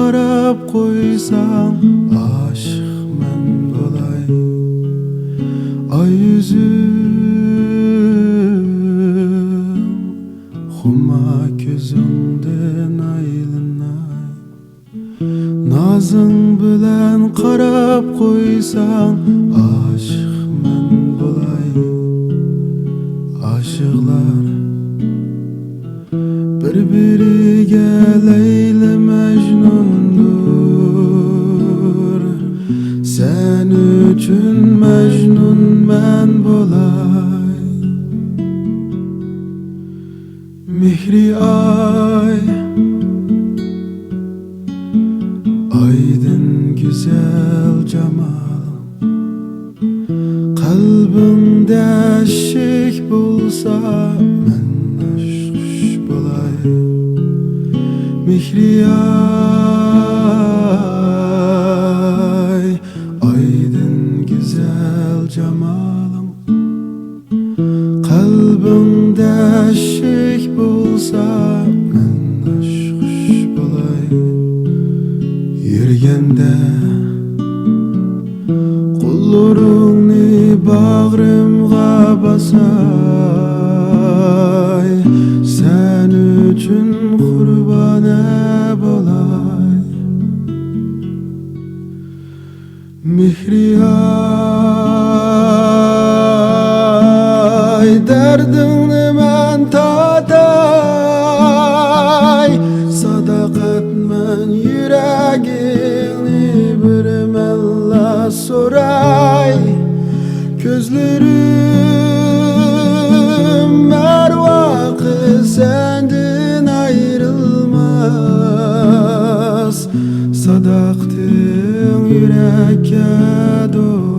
qarab qo'ysang, aşık men bolay. Ay yüzüm, huma közüngden aylanay. Nazın bilen qarab qo'ysang, aşık men bolay. Aşıqlar bir-biriga Leyli Mecnundur. Sen üçün Mecnun men bolay. Mihri ay, aydın güzel cemalım. Kalbimde eşik bulsa men aşkış bolay. Mihri ay, aydın güzel cemalım. Kalbimde eşik bulsa men aşkış bolay. Yürgende kullarını bağrımga basay. Sen üçün kurbana bolay. Mihri ay, derdini men tatay. Sadakat men yüreğini bir mella soray. Gözlerim her vakit senden ayrılmaz. Sadaktın yüreğe doğru.